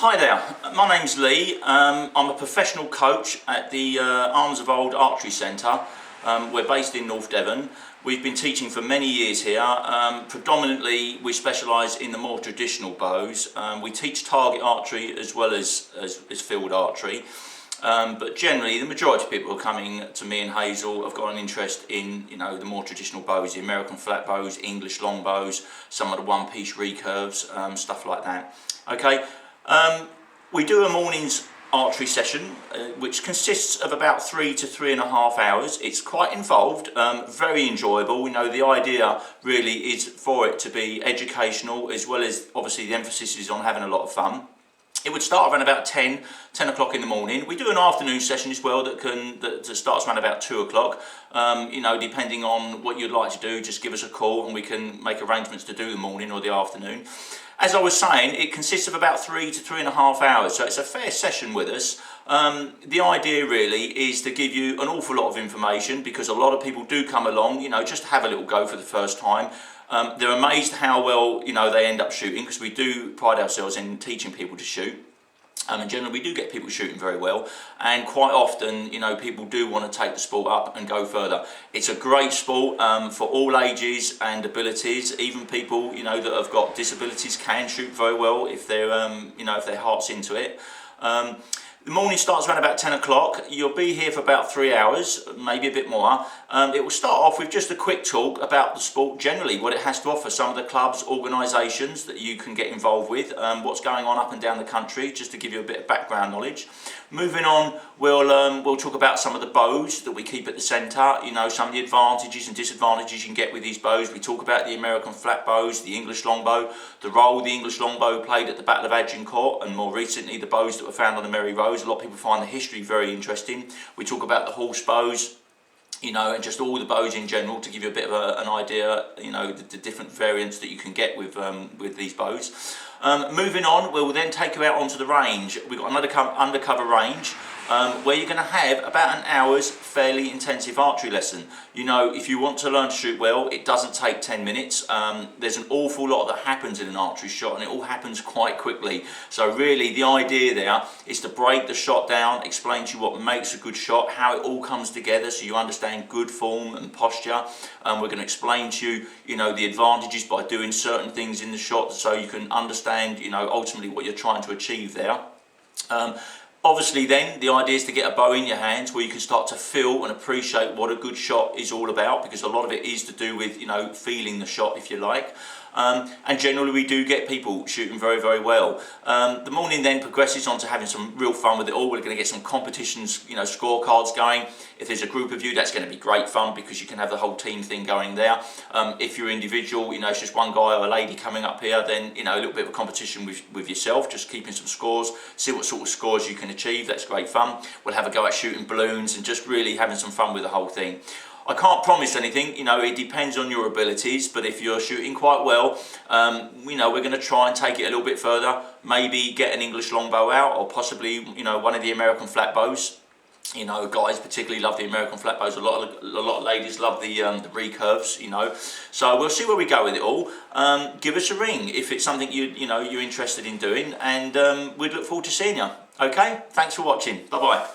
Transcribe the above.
Hi there, my name's Lee. I'm a professional coach at the Arms of Old Archery Centre. We're based in North Devon. We've been teaching for many years here. Predominantly we specialise in the more traditional bows. We teach target archery as well as field archery. But generally the majority of people who are coming to me and Hazel have got an interest in the more traditional bows, the American flat bows, English long bows, some of the one-piece recurves, stuff like that. Okay. We do a morning's archery session which consists of about 3 to 3.5 hours. It's quite involved, very enjoyable. The idea really is for it to be educational, as well as obviously the emphasis is on having a lot of fun. It would start around about 10 o'clock in the morning. We do an afternoon session as well that starts around about 2 o'clock. Depending on what you'd like to do, just give us a call and we can make arrangements to do the morning or the afternoon. As I was saying, it consists of about 3 to 3.5 hours, so it's a fair session with us. The idea really is to give you an awful lot of information, because a lot of people do come along, just to have a little go for the first time. They're amazed how well, they end up shooting, because we do pride ourselves in teaching people to shoot. And generally we do get people shooting very well, and quite often people do want to take the sport up and go further. It's a great sport for all ages and abilities. Even people that have got disabilities can shoot very well if they're if their heart's into it. The morning starts around about 10 o'clock. You'll be here for about 3 hours, maybe a bit more. It will start off with just a quick talk about the sport generally, what it has to offer, some of the clubs, organisations that you can get involved with, what's going on up and down the country, just to give you a bit of background knowledge. Moving on, we'll talk about some of the bows that we keep at the centre, some of the advantages and disadvantages you can get with these bows. We talk about the American flat bows, the English longbow, the role the English longbow played at the Battle of Agincourt, and more recently the bows that were found on the Merry Rose. A lot of people find the history very interesting. We talk about the horse bows, and just all the bows in general, to give you a bit of an idea, the different variants that you can get with these bows. Moving on, we'll then take you out onto the range. We've got another undercover range where you're going to have about an hour's fairly intensive archery lesson. If you want to learn to shoot well, it doesn't take 10 minutes. There's an awful lot that happens in an archery shot, and it all happens quite quickly. So really the idea there is to break the shot down, explain to you what makes a good shot, how it all comes together so you understand good form and posture. We're going to explain to you, the advantages by doing certain things in the shot, so you can understand, ultimately what you're trying to achieve there. Obviously then, the idea is to get a bow in your hands where you can start to feel and appreciate what a good shot is all about, because a lot of it is to do with, feeling the shot, if you like. And generally we do get people shooting very, very well. The morning then progresses on to having some real fun with it all. We're going to get some competitions, scorecards going. If there's a group of you, that's going to be great fun, because you can have the whole team thing going there. If you're individual, it's just one guy or a lady coming up here, then, a little bit of a competition with yourself, just keeping some scores, see what sort of scores you can achieve. That's great fun. We'll have a go at shooting balloons and just really having some fun with the whole thing. I can't promise anything, it depends on your abilities, but if you're shooting quite well, we're going to try and take it a little bit further, maybe get an English longbow out, or possibly, one of the American flat bows. Guys particularly love the American flat bows. A lot of ladies love the recurves, So we'll see where we go with it all. Give us a ring if it's something you're interested in doing, and we'd look forward to seeing you. Okay, thanks for watching. Bye-bye.